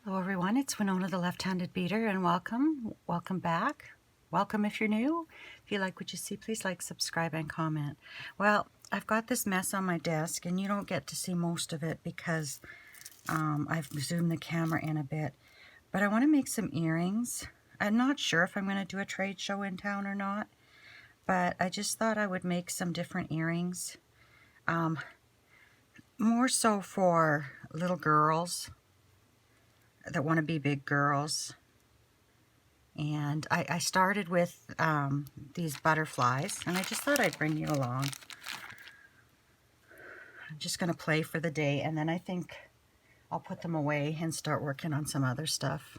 Hello everyone, it's Winona the Left-Handed Beater, and welcome back. Welcome if you're new. If you like what you see, please like, subscribe, and comment. Well, I've got this mess on my desk and you don't get to see most of it because I've zoomed the camera in a bit. But I want to make some earrings. I'm not sure if I'm going to do a trade show in town or not, but I just thought I would make some different earrings. More so for little girls that want to be big girls. And I started with these butterflies, and I just thought I'd bring you along. I'm just going to play for the day, and then I think I'll put them away and start working on some other stuff.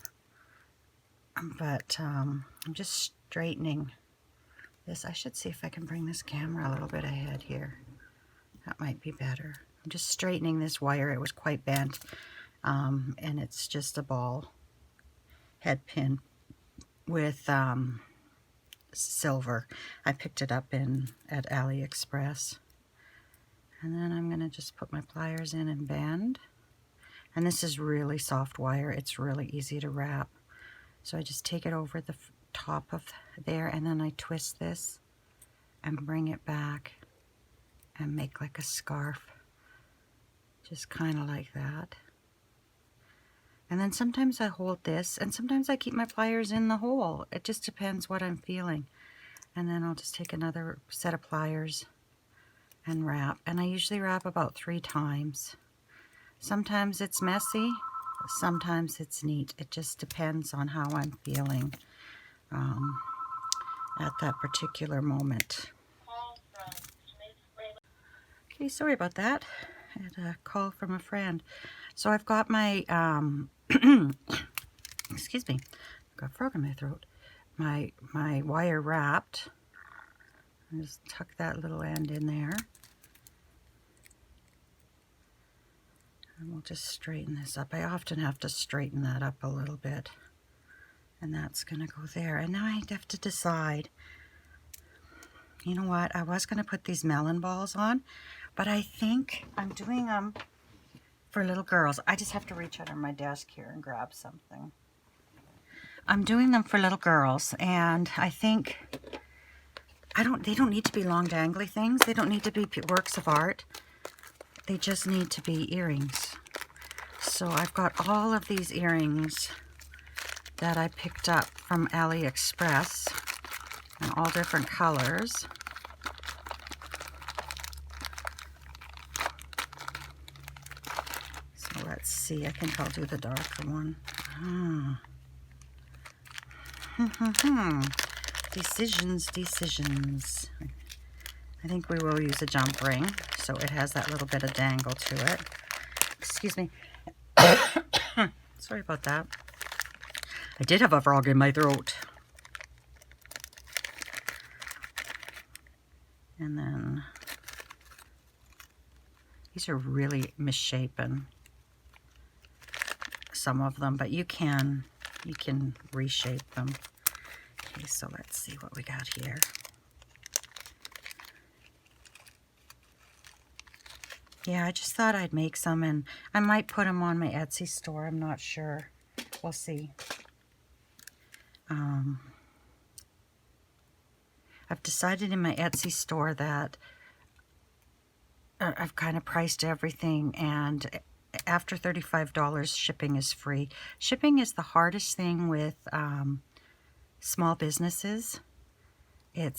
But I'm just straightening this. I should see if I can bring this camera a little bit ahead here. That might be better. I'm just straightening this wire. It was quite bent, and it's just a ball head pin with silver. I picked it up at AliExpress. And then I'm going to just put my pliers in and bend. And this is really soft wire. It's really easy to wrap. So I just take it over the top of there, and then I twist this and bring it back and make like a scarf. Just kind of like that. And then sometimes I hold this, and sometimes I keep my pliers in the hole. It just depends what I'm feeling. And then I'll just take another set of pliers and wrap. And I usually wrap about 3 times. Sometimes it's messy, sometimes it's neat. It just depends on how I'm feeling at that particular moment. Okay, sorry about that. I had a call from a friend. So I've got my excuse me, I've got a frog in my throat. My wire wrapped. I just tuck that little end in there. And we'll just straighten this up. I often have to straighten that up a little bit. And that's going to go there. And now I have to decide. You know what? I was going to put these melon balls on, but I think I'm doing them for little girls. I just have to reach under my desk here and grab something. I'm doing them for little girls, and I think they don't need to be long dangly things. They don't need to be works of art. They just need to be earrings. So I've got all of these earrings that I picked up from AliExpress in all different colors. So let's see, I think I'll do the darker one. Decisions. I think we will use a jump ring, so it has that little bit of dangle to it. Excuse me. Sorry about that. I did have a frog in my throat. And then these are really misshapen, some of them, but you can reshape them. Okay, so let's see what we got here. Yeah, I just thought I'd make some, and I might put them on my Etsy store. I'm not sure. We'll see. I've decided in my Etsy store that I've kind of priced everything, and after $35, shipping is free. Shipping is the hardest thing with small businesses. We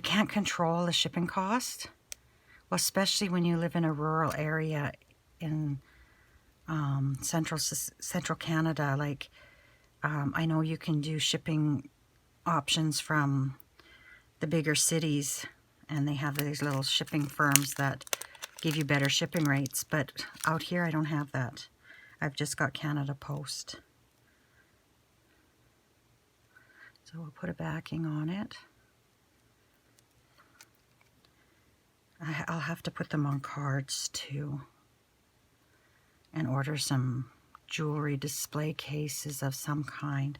can't control the shipping cost. Well, especially when you live in a rural area in central Canada. Like, I know you can do shipping options from the bigger cities, and they have these little shipping firms that give you better shipping rates. But out here, I don't have that. I've just got Canada Post. So we'll put a backing on it. I'll have to put them on cards too, and order some jewelry display cases of some kind,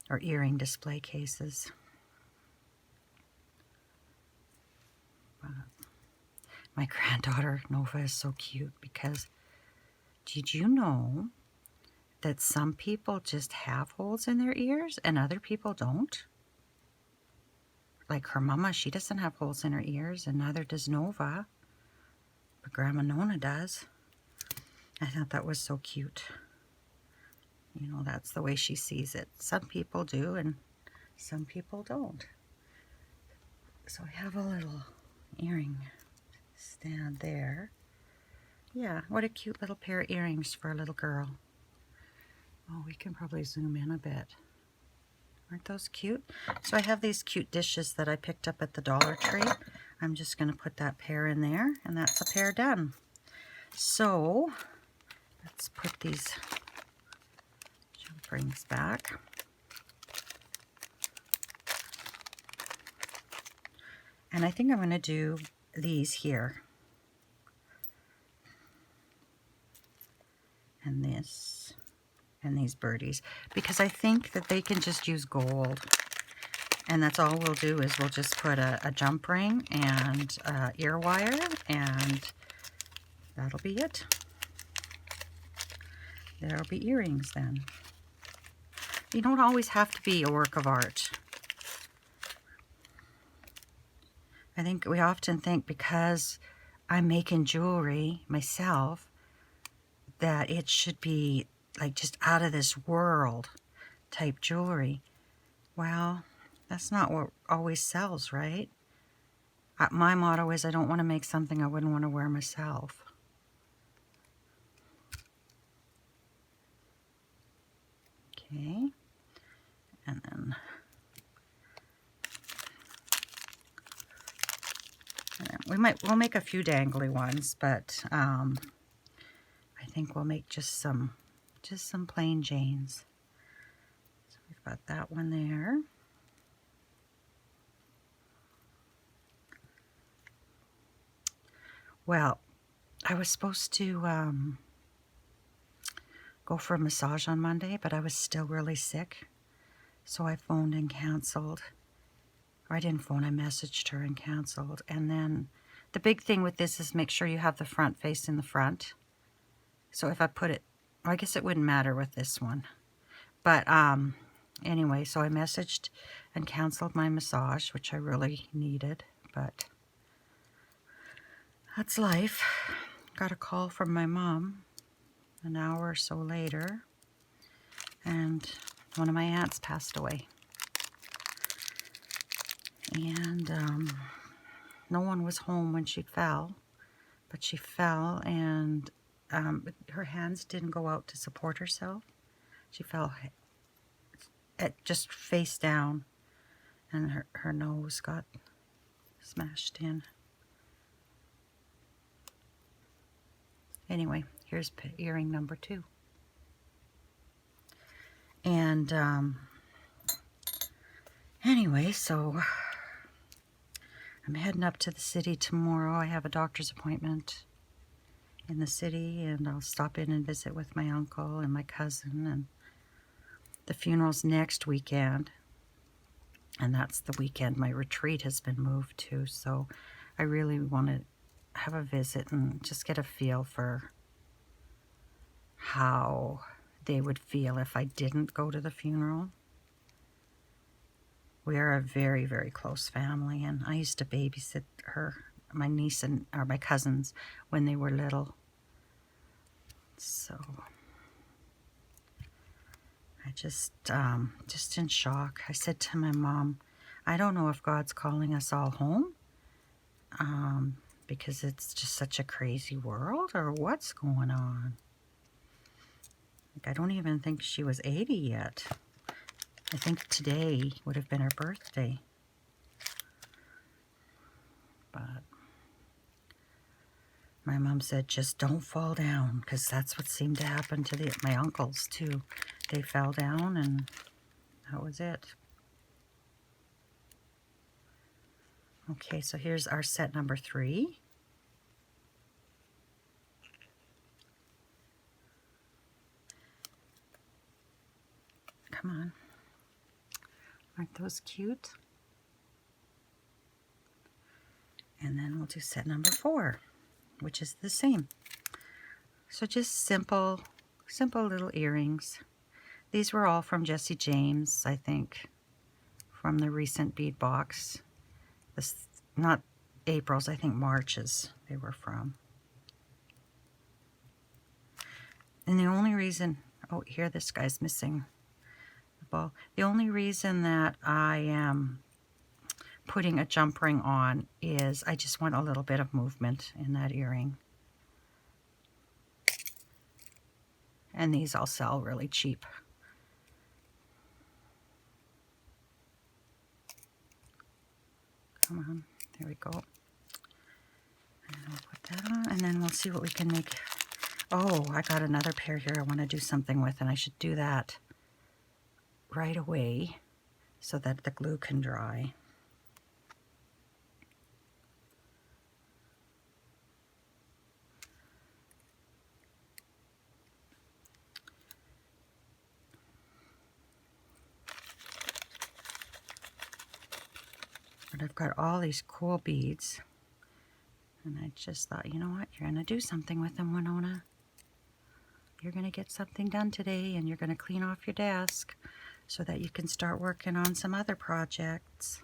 or earring display cases. My granddaughter Nova is so cute because did you know that some people just have holes in their ears and other people don't? Like her mama, she doesn't have holes in her ears, and neither does Nova. But Grandma Nona does. I thought that was so cute. You know, that's the way she sees it. Some people do, and some people don't. So I have a little earring stand there. Yeah, what a cute little pair of earrings for a little girl. Oh, we can probably zoom in a bit. Aren't those cute? So I have these cute dishes that I picked up at the Dollar Tree. I'm just going to put that pair in there, and that's a pair done. So let's put these jump rings back. And I think I'm going to do these here. And this. And these birdies. Because I think that they can just use gold. And that's all we'll do is we'll just put a jump ring and ear wire, and that'll be it. There'll be earrings then. You don't always have to be a work of art. I think we often think because I'm making jewelry myself that it should be like just out of this world type jewelry. Well, that's not what always sells, right? My motto is I don't want to make something I wouldn't want to wear myself. Okay. And then we'll make a few dangly ones, but I think we'll make just some plain Janes. So we've got that one there. Well, I was supposed to go for a massage on Monday, but I was still really sick. So I phoned and canceled. Or I didn't phone, I messaged her and canceled. And then the big thing with this is make sure you have the front face in the front. So if I put it, I guess it wouldn't matter with this one. But anyway, so I messaged and canceled my massage, which I really needed, but that's life. Got a call from my mom an hour or so later, and one of my aunts passed away. And no one was home when she fell, but she fell, and her hands didn't go out to support herself. She fell just face down, and her nose got smashed in. Anyway, here's earring number 2. And anyway, so I'm heading up to the city tomorrow. I have a doctor's appointment in the city, and I'll stop in and visit with my uncle and my cousin. And the funeral's next weekend, and that's the weekend my retreat has been moved to. So I really want to have a visit and just get a feel for how they would feel if I didn't go to the funeral. We are a very, very close family, and I used to babysit my niece or my cousins when they were little. So I just in shock. I said to my mom, I don't know if God's calling us all home, because it's just such a crazy world, or what's going on. Like, I don't even think she was 80 yet. I think today would have been her birthday. But my mom said, just don't fall down, because that's what seemed to happen to my uncles too. They fell down, and that was it. Okay, so here's our set number 3. Come on. Aren't those cute? And then we'll do set number 4, which is the same. So just simple little earrings. These were all from Jesse James, I think, from the recent bead box. This, not April's, I think March's they were from. And the only reason, oh, here this guy's missing the ball. The only reason that I am putting a jump ring on is I just want a little bit of movement in that earring. And these I'll sell really cheap. Come on, there we go. And I'll put that on, and then we'll see what we can make. Oh, I got another pair here I want to do something with, and I should do that right away so that the glue can dry. But I've got all these cool beads, and I just thought, you know what, you're going to do something with them, Winona. You're going to get something done today, and you're going to clean off your desk so that you can start working on some other projects.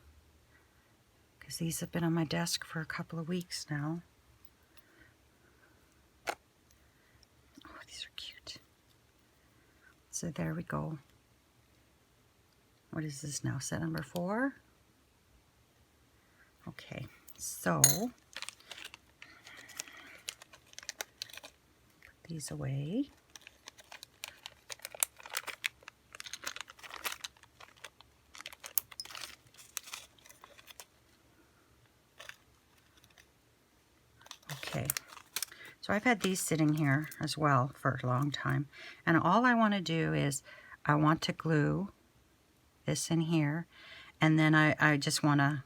Because these have been on my desk for a couple of weeks now. Oh, these are cute. So there we go. What is this now? Set number 4? Okay, so put these away. Okay, so I've had these sitting here as well for a long time, and all I want to do is I want to glue this in here, and then I just want to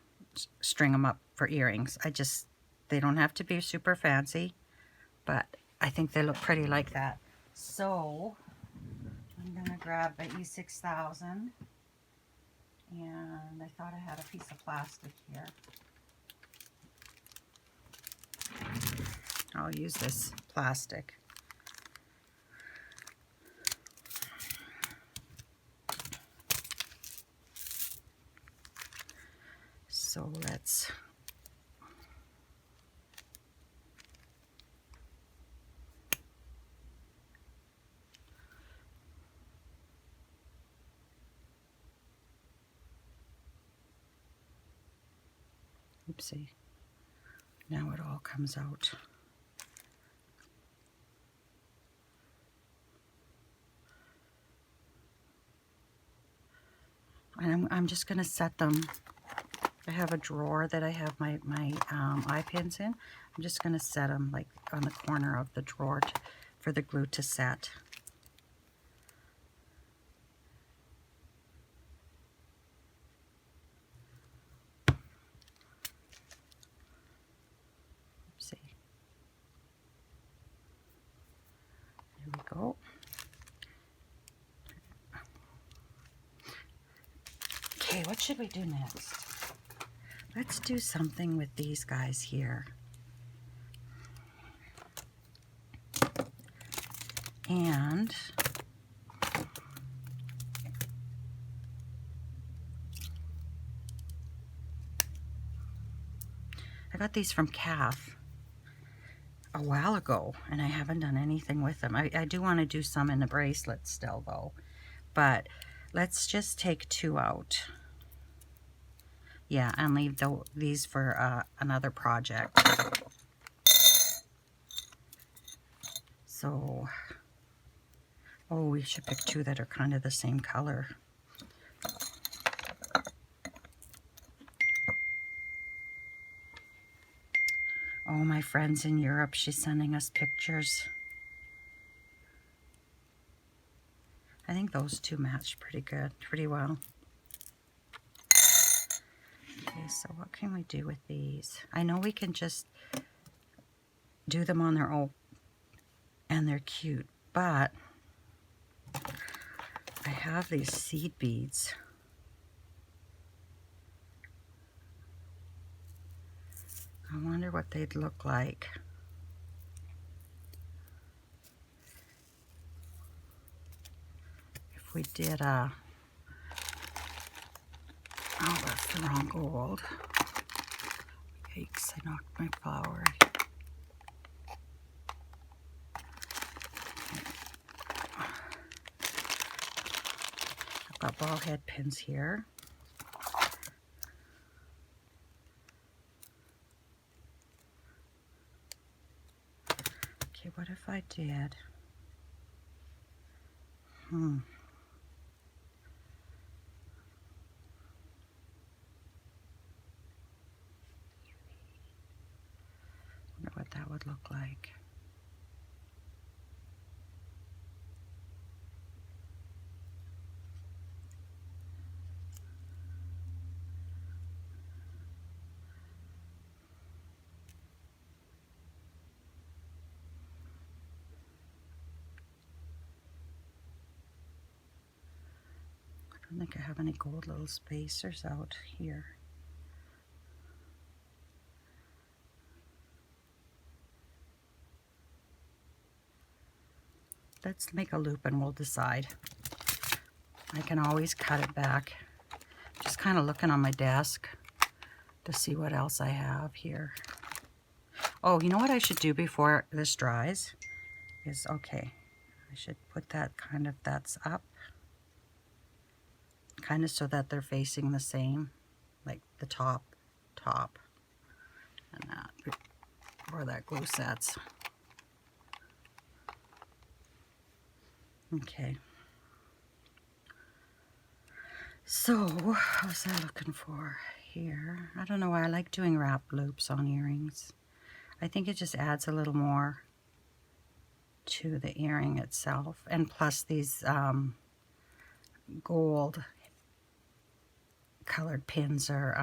string them up for earrings. They don't have to be super fancy, but I think they look pretty like that. So I'm gonna grab the E6000, and I thought I had a piece of plastic here. I'll use this plastic. So let's oopsie. Now it all comes out. And I'm just going to set them. I have a drawer that I have my eye pins in. I'm just going to set them like on the corner of the drawer for the glue to set. Oopsie. There we go. Okay, what should we do next? Let's do something with these guys here. And I got these from Calf a while ago, and I haven't done anything with them. I do want to do some in the bracelet still, though. But let's just take 2 out. Yeah, and leave these for another project. So, oh, we should pick 2 that are kind of the same color. Oh, my friend's in Europe. She's sending us pictures. I think those 2 match pretty good, pretty well. Okay, so what can we do with these? I know we can just do them on their own, and they're cute, but I have these seed beads. I wonder what they'd look like. we did a, oh, that's the wrong gold. Yikes, I knocked my flower. I've got ball head pins here. Okay, what if I did? Wonder what that would look like. I don't think I have any gold little spacers out here. Let's make a loop and we'll decide. I can always cut it back. Just kind of looking on my desk to see what else I have here. Oh, you know what I should do before this dries? Is, okay, I should put that kind of, that's up. Kind of so that they're facing the same, like the top, and that, where that glue sets. Okay. So, what was I looking for here? I don't know why I like doing wrap loops on earrings. I think it just adds a little more to the earring itself. And plus these gold colored pins are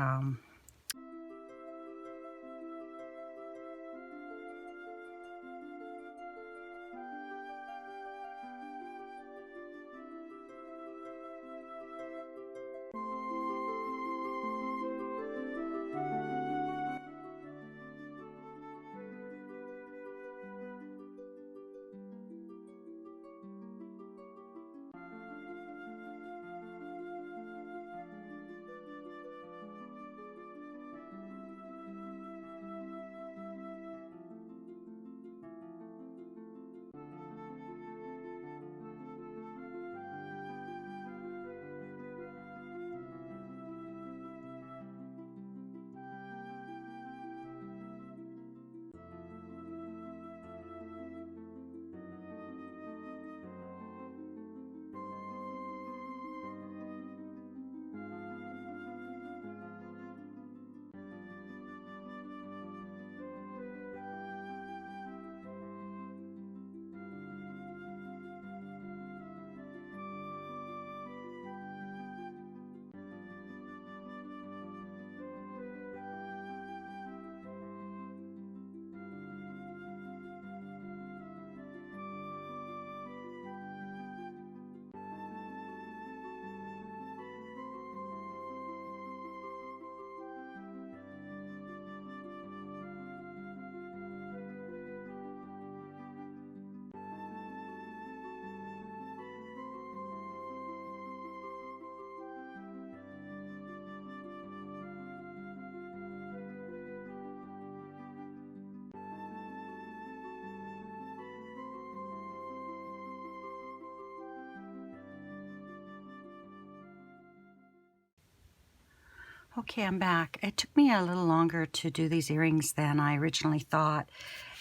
okay, I'm back. It took me a little longer to do these earrings than I originally thought,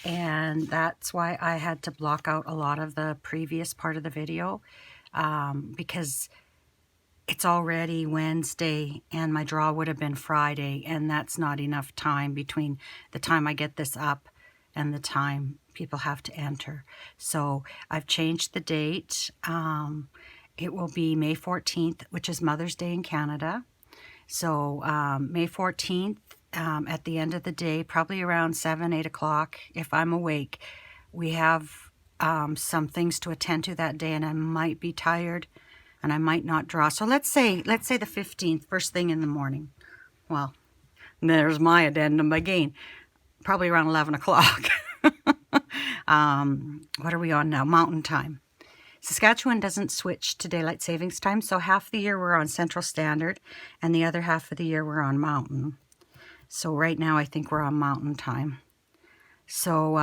and that's why I had to block out a lot of the previous part of the video, because it's already Wednesday and my draw would have been Friday, and that's not enough time between the time I get this up and the time people have to enter. So I've changed the date. It will be May 14th, which is Mother's Day in Canada. So May 14th, at the end of the day, probably around 7, 8 o'clock, if I'm awake, we have some things to attend to that day, and I might be tired and I might not draw. So let's say the 15th, first thing in the morning. Well, there's my addendum again, probably around 11 o'clock. What are we on now? Mountain time. Saskatchewan doesn't switch to daylight savings time, so half the year we're on Central Standard, and the other half of the year we're on Mountain. So right now I think we're on Mountain time. So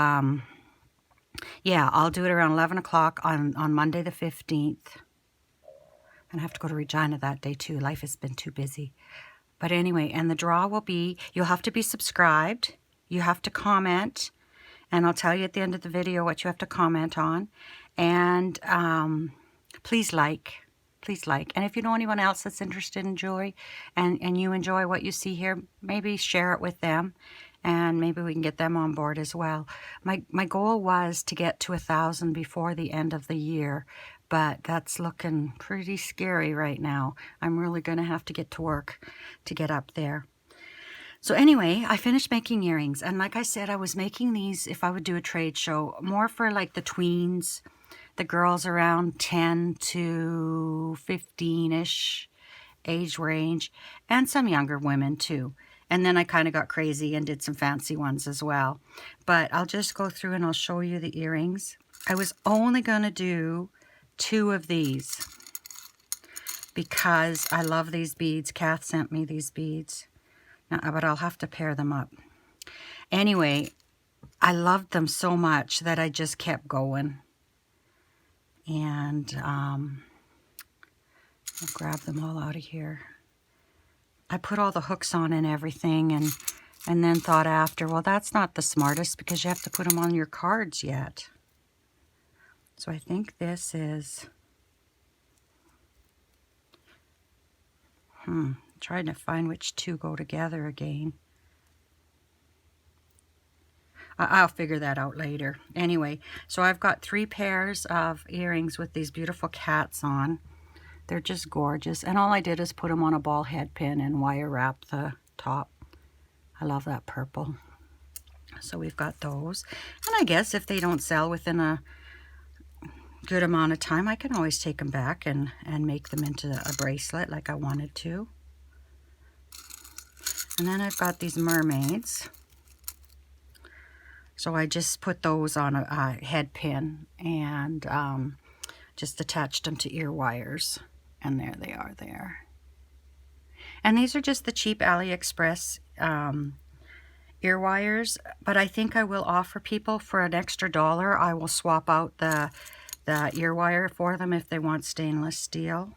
yeah, I'll do it around 11 o'clock on Monday the 15th. And I have to go to Regina that day too. Life has been too busy. But anyway, and the draw will be, you'll have to be subscribed. You have to comment. And I'll tell you at the end of the video what you have to comment on. And please like. Please like. And if you know anyone else that's interested in jewelry and you enjoy what you see here, maybe share it with them. And maybe we can get them on board as well. My goal was to get to 1,000 before the end of the year. But that's looking pretty scary right now. I'm really going to have to get to work to get up there. So anyway, I finished making earrings. And like I said, I was making these, if I would do a trade show, more for like the tweens, the girls around 10 to 15-ish age range, and some younger women too. And then I kind of got crazy and did some fancy ones as well. But I'll just go through and I'll show you the earrings. I was only going to do 2 of these because I love these beads. Kath sent me these beads. Now, but I'll have to pair them up. Anyway, I loved them so much that I just kept going. And I'll grab them all out of here. I put all the hooks on and everything and then thought after, well, that's not the smartest because you have to put them on your cards yet. So I think this is, trying to find which 2 go together again. I'll figure that out later. Anyway, so I've got 3 pairs of earrings with these beautiful cats on. They're just gorgeous. And all I did is put them on a ball head pin and wire wrap the top. I love that purple. So we've got those. And I guess if they don't sell within a good amount of time, I can always take them back and make them into a bracelet like I wanted to. And then I've got these mermaids. So I just put those on a head pin and just attached them to ear wires. And there they are there. And these are just the cheap AliExpress ear wires. But I think I will offer people for an extra $1. I will swap out the ear wire for them if they want stainless steel.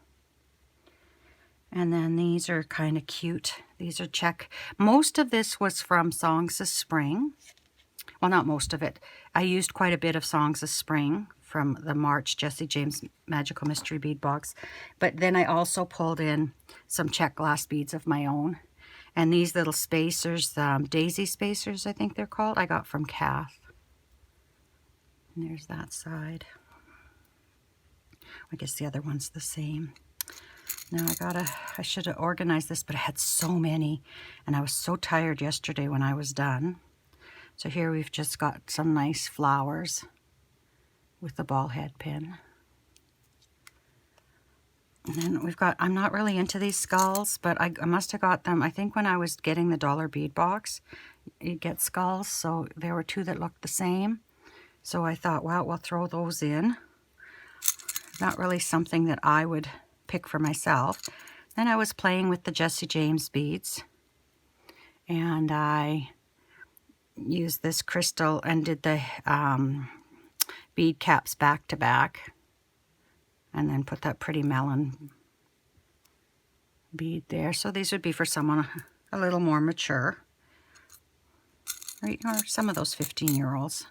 And then these are kind of cute. These are check. Most of this was from Songs of Spring. Well, not most of it. I used quite a bit of Songs of Spring from the March Jesse James Magical Mystery Bead Box. But then I also pulled in some check glass beads of my own. And these little spacers, daisy spacers I think they're called, I got from Kath. And there's that side. I guess the other one's the same. Now I should have organized this, but I had so many. And I was so tired yesterday when I was done. So here we've just got some nice flowers with the ball head pin. And then we've got, I'm not really into these skulls, but I must have got them, I think when I was getting the dollar bead box, you get skulls, so there were 2 that looked the same. So I thought, well, we'll throw those in. Not really something that I would pick for myself. Then I was playing with the Jesse James beads, and I used this crystal and did the bead caps back to back, and then put that pretty melon bead there. So these would be for someone a little more mature, or some of those 15-year-olds.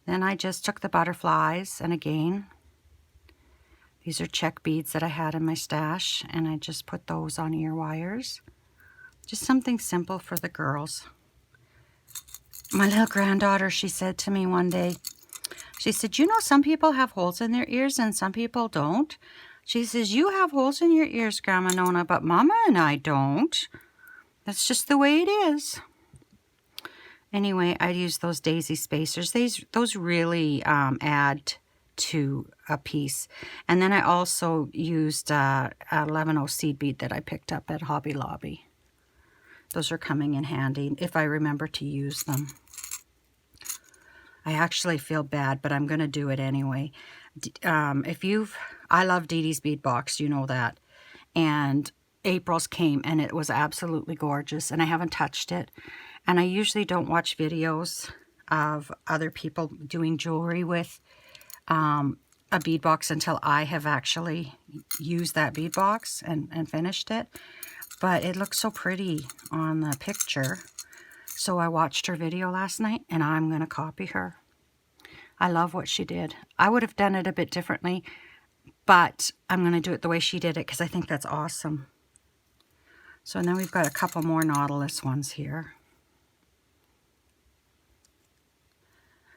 Then I just took the butterflies, and again, these are check beads that I had in my stash, and I just put those on ear wires. Just something simple for the girls. My little granddaughter, she said to me one day, she said, you know, some people have holes in their ears and some people don't. She says, you have holes in your ears, Grandma Nona, but Mama and I don't. That's just the way it is. Anyway, I used those daisy spacers. Those really add to a piece. And then I also used a 11-0 seed bead that I picked up at Hobby Lobby. Those are coming in handy if I remember to use them. I actually feel bad, but I'm going to do it anyway. I love Dee Dee's bead box, you know that. And April's came and it was absolutely gorgeous, and I haven't touched it. And I usually don't watch videos of other people doing jewelry with a bead box until I have actually used that bead box and finished it. But it looks so pretty on the picture. So I watched her video last night and I'm going to copy her. I love what she did. I would have done it a bit differently, but I'm going to do it the way she did it because I think that's awesome. So now we've got a couple more Nautilus ones here.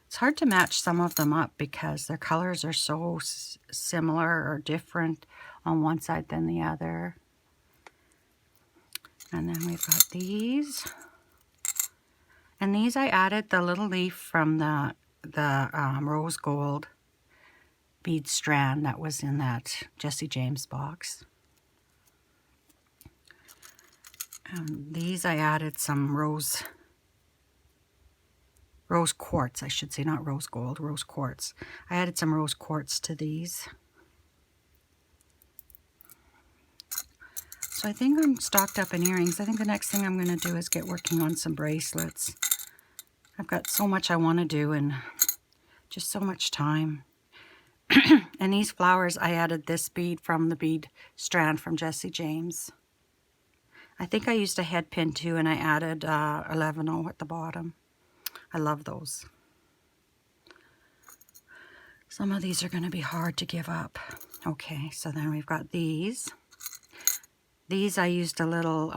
It's hard to match some of them up because their colors are so similar or different on one side than the other. And then we've got these. And these I added the little leaf from the rose gold bead strand that was in that Jesse James box. These I added some rose quartz, I should say, not rose gold, rose quartz. I added some rose quartz to these. So I think I'm stocked up in earrings. I think the next thing I'm going to do is get working on some bracelets. I've got so much I want to do and just so much time. And these flowers, I added this bead from the bead strand from Jesse James. I think I used a head pin too, and I added 11-0 at the bottom. I love those. Some of these are going to be hard to give up. Okay, so then we've got these. These I used a little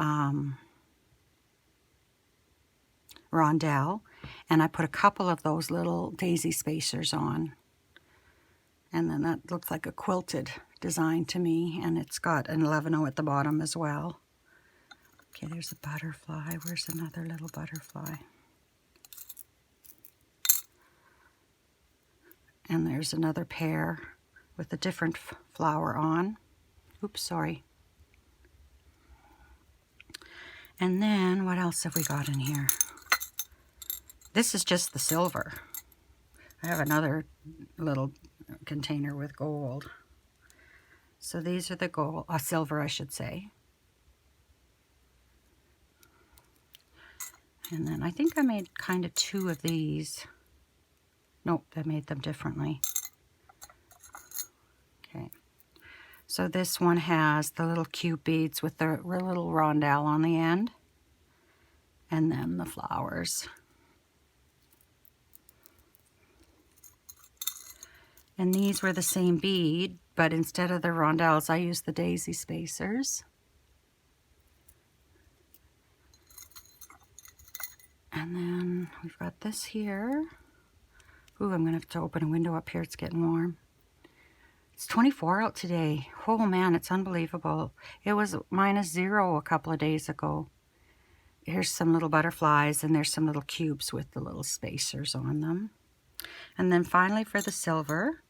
rondelle, and I put a couple of those little daisy spacers on. And then that looks like a quilted design to me, and it's got an 11-0 at the bottom as well. Okay, there's a butterfly. Where's another little butterfly? And there's another pair with a different flower on. Oops, sorry. And then what else have we got in here? This is just the silver. I have another little container with gold. So these are the gold, silver I should say. And then I think I made kind of two of these. Nope, I made them differently. Okay. So this one has the little cute beads with the little rondelle on the end. And then the flowers. And these were the same bead, but instead of the rondelles, I used the daisy spacers. And then we've got this here. Ooh, I'm going to have to open a window up here. It's getting warm. It's 24 out today. Oh man, it's unbelievable. It was -0 a couple of days ago. Here's some little butterflies, and there's some little cubes with the little spacers on them. And then finally for the silver,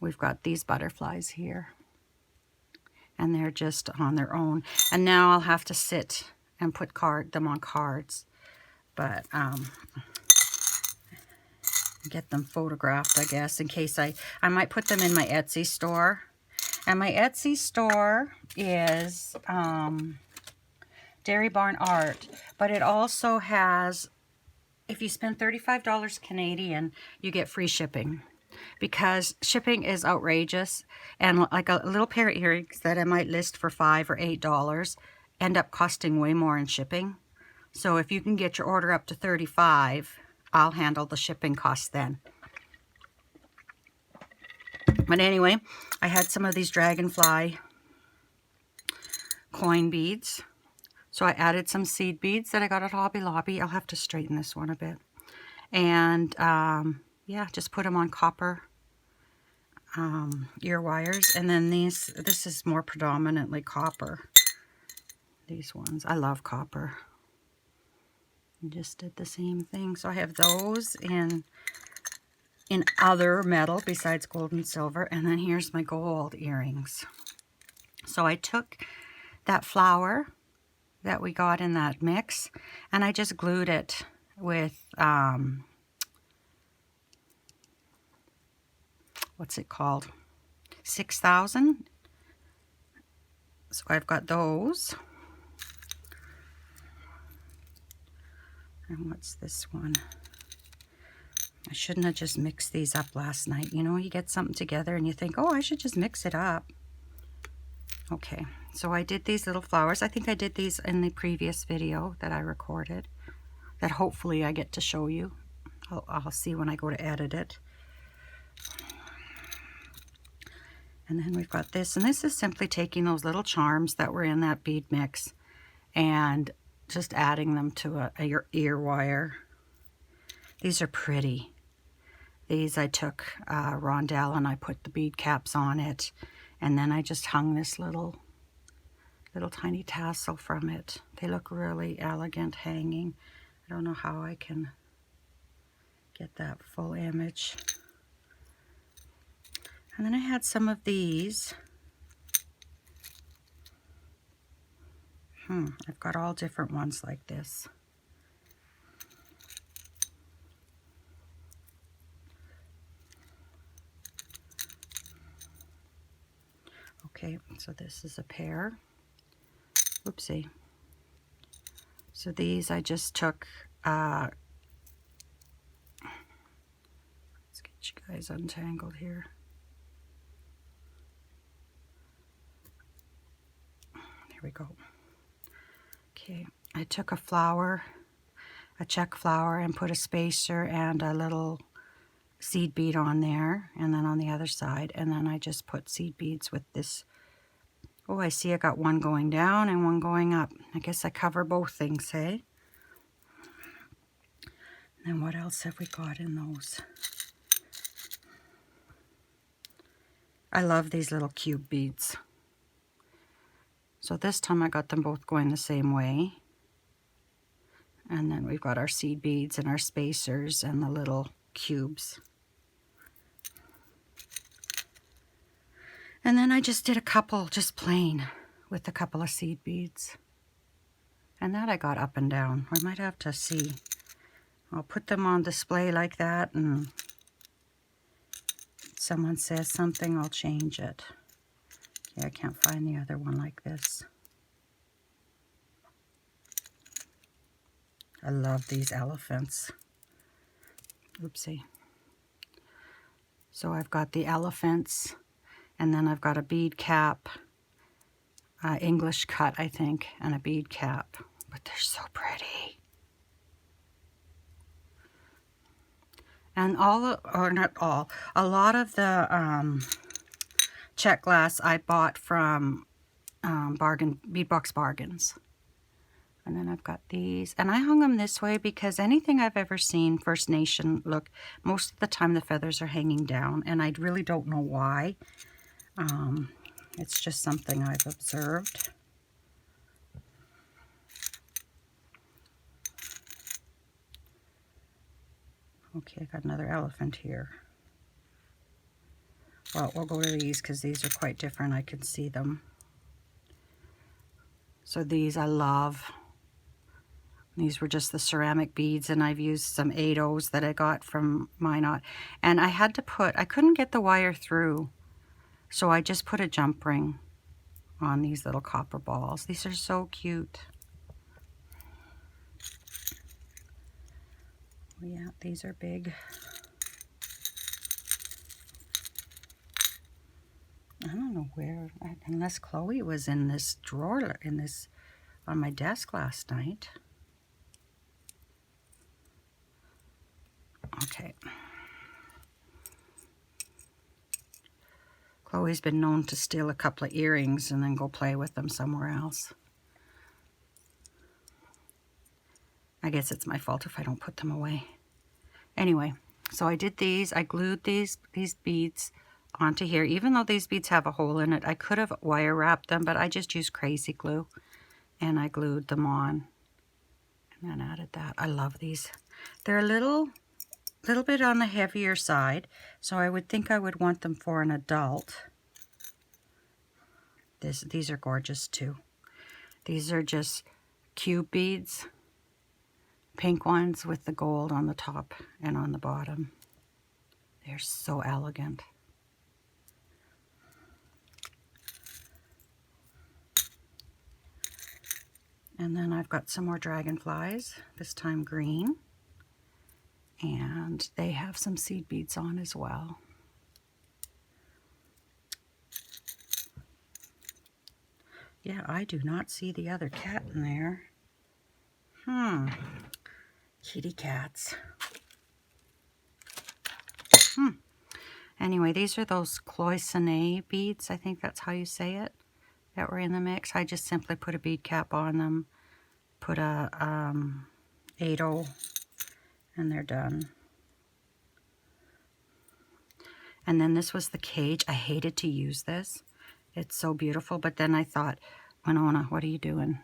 we've got these butterflies here. And they're just on their own. And now I'll have to sit and put them on cards. But get them photographed, I guess, in case I might put them in my Etsy store. And my Etsy store is Dairy Barn Art, but it also has, if you spend $35 Canadian, you get free shipping, because shipping is outrageous. And like a little pair of earrings that I might list for $5 or $8 end up costing way more in shipping. So if you can get your order up to $35, I'll handle the shipping costs then. But anyway, I had some of these dragonfly coin beads. So I added some seed beads that I got at Hobby Lobby. I'll have to straighten this one a bit. And yeah, just put them on copper ear wires. And then this is more predominantly copper. These ones, I love copper. Just did the same thing. So I have those in other metal besides gold and silver. And then here's my gold earrings. So I took that flower that we got in that mix, and I just glued it with what what's it called? 6,000. So I've got those. And what's this one? I shouldn't have just mixed these up last night. You know, you get something together and you think, oh, I should just mix it up. Okay, so I did these little flowers. I think I did these in the previous video that I recorded, that hopefully I get to show you. I'll see when I go to edit it. And then we've got this, and this is simply taking those little charms that were in that bead mix and just adding them to a ear wire. These are pretty. These I took rondelle and I put the bead caps on it, and then I just hung this little tiny tassel from it. They look really elegant hanging. I don't know how I can get that full image. And then I had some of these. I've got all different ones like this. Okay, so this is a pair. Whoopsie. So these I just took, let's get you guys untangled here. There we go. Okay, I took a flower, a check flower, and put a spacer and a little seed bead on there, and then on the other side, and then I just put seed beads with this. Oh, I see I got one going down and one going up. I guess I cover both things, hey? And then what else have we got in those? I love these little cube beads. So this time I got them both going the same way. And then we've got our seed beads and our spacers and the little cubes. And then I just did a couple, just plain, with a couple of seed beads. And that I got up and down. I might have to see. I'll put them on display like that, and if someone says something, I'll change it. Okay, I can't find the other one like this. I love these elephants. Oopsie. So I've got the elephants, and then I've got a bead cap, English cut, I think, and a bead cap. But they're so pretty. And or not all, a lot of the check glass I bought from Bead Box Bargains. And then I've got these, and I hung them this way because anything I've ever seen First Nation look, most of the time the feathers are hanging down, and I really don't know why. It's just something I've observed. Okay, I got another elephant here. Well, we'll go to these because these are quite different. I can see them. So these I love. These were just the ceramic beads, and I've used some 8/0s that I got from Minot. And I had to put, I couldn't get the wire through, so I just put a jump ring on these little copper balls. These are so cute. Yeah, these are big. I don't know where, unless Chloe was in this drawer, on my desk last night. Okay. Chloe's been known to steal a couple of earrings and then go play with them somewhere else. I guess it's my fault if I don't put them away. Anyway, so I did these. I glued these beads onto here. Even though these beads have a hole in it, I could have wire wrapped them, but I just used crazy glue and I glued them on and then added that. I love these. They're a little bit on the heavier side, so I would think I would want them for an adult. These are gorgeous too. These are just cube beads, pink ones with the gold on the top and on the bottom. They're so elegant. And then I've got some more dragonflies, this time green. And they have some seed beads on as well. Yeah, I do not see the other cat in there. Kitty cats. Anyway, these are those cloisonne beads, I think that's how you say it, that were in the mix. I just simply put a bead cap on them, put a 8/0, and they're done. And then this was the cage. I hated to use this. It's so beautiful, but then I thought, Winona, what are you doing?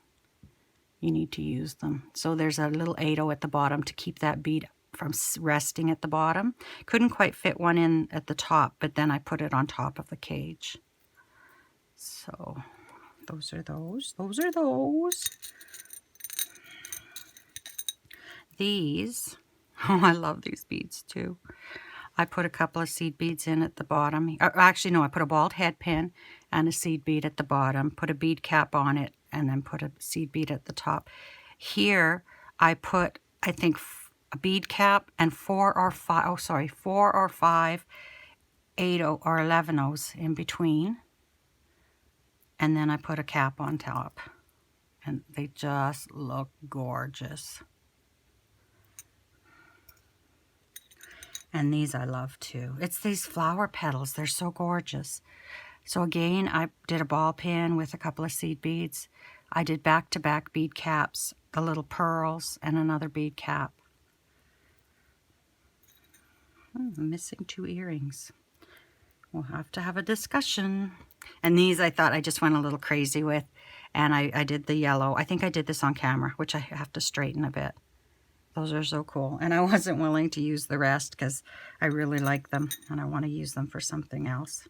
You need to use them. So there's a little 8/0 at the bottom to keep that bead from resting at the bottom. Couldn't quite fit one in at the top, but then I put it on top of the cage. So those are those. Those are those. These, oh, I love these beads too. I put a couple of seed beads in at the bottom. Actually, no, I put a bald head pin and a seed bead at the bottom, put a bead cap on it, and then put a seed bead at the top. Here, I put, I think, a bead cap and 4 or 5 8/0 or 11/0s in between. And then I put a cap on top. And they just look gorgeous. And these I love too. It's these flower petals. They're so gorgeous. So again, I did a ball pin with a couple of seed beads. I did back-to-back bead caps, the little pearls, and another bead cap. I'm missing 2 earrings. We'll have to have a discussion. And these I thought I just went a little crazy with. And I did the yellow. I think I did this on camera, which I have to straighten a bit. Those are so cool. And I wasn't willing to use the rest because I really like them and I want to use them for something else.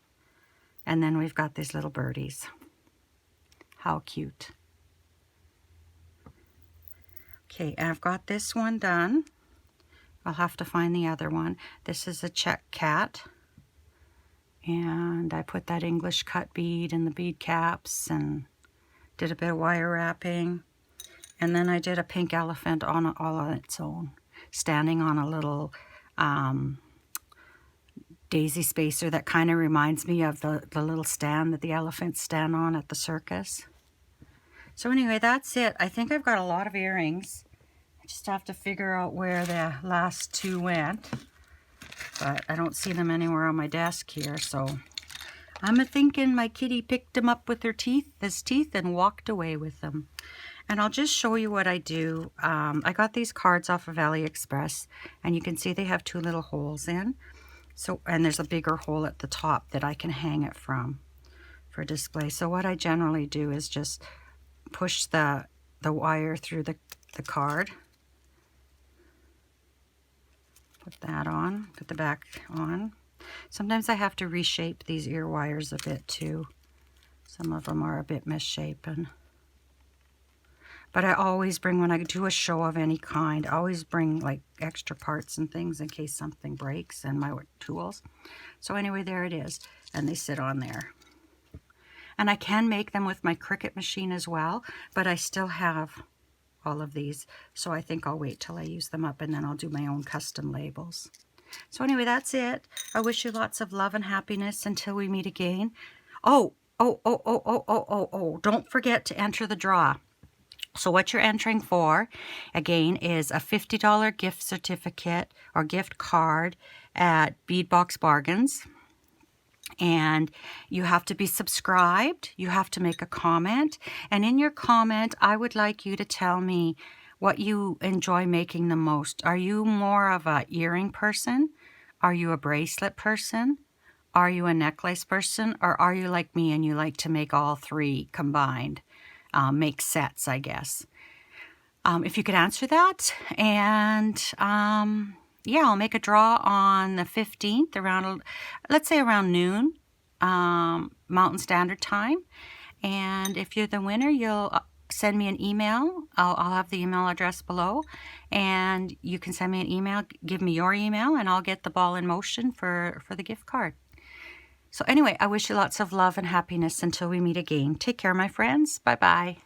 And then we've got these little birdies. How cute. Okay, I've got this one done. I'll have to find the other one. This is a check cat. And I put that English cut bead in the bead caps and did a bit of wire wrapping. And then I did a pink elephant on all on its own, standing on a little daisy spacer that kind of reminds me of the little stand that the elephants stand on at the circus. So anyway, that's it. I think I've got a lot of earrings. I just have to figure out where the last 2 went. But I don't see them anywhere on my desk here, so I'm a-thinking my kitty picked them up with his teeth and walked away with them. And I'll just show you what I do. I got these cards off of AliExpress, and you can see they have 2 little holes in. So, and there's a bigger hole at the top that I can hang it from for display. So what I generally do is just push the wire through the card. Put that on, put the back on. Sometimes I have to reshape these ear wires a bit too. Some of them are a bit misshapen. But I always bring, when I do a show of any kind, I always bring like extra parts and things in case something breaks, and my tools. So anyway, there it is. And they sit on there. And I can make them with my Cricut machine as well, but I still have all of these. So I think I'll wait till I use them up, and then I'll do my own custom labels. So anyway, that's it. I wish you lots of love and happiness until we meet again. Oh, don't forget to enter the draw. So what you're entering for, again, is a $50 gift certificate or gift card at Bead Box Bargains. And you have to be subscribed. You have to make a comment. And in your comment, I would like you to tell me what you enjoy making the most. Are you more of a earring person? Are you a bracelet person? Are you a necklace person? Or are you like me and you like to make all 3 combined? Make sets, I guess. If you could answer that. And yeah, I'll make a draw on the 15th around, let's say around noon, Mountain Standard Time. And if you're the winner, you'll send me an email. I'll have the email address below. And you can send me an email, give me your email, and I'll get the ball in motion for the gift card. So anyway, I wish you lots of love and happiness until we meet again. Take care, my friends. Bye-bye.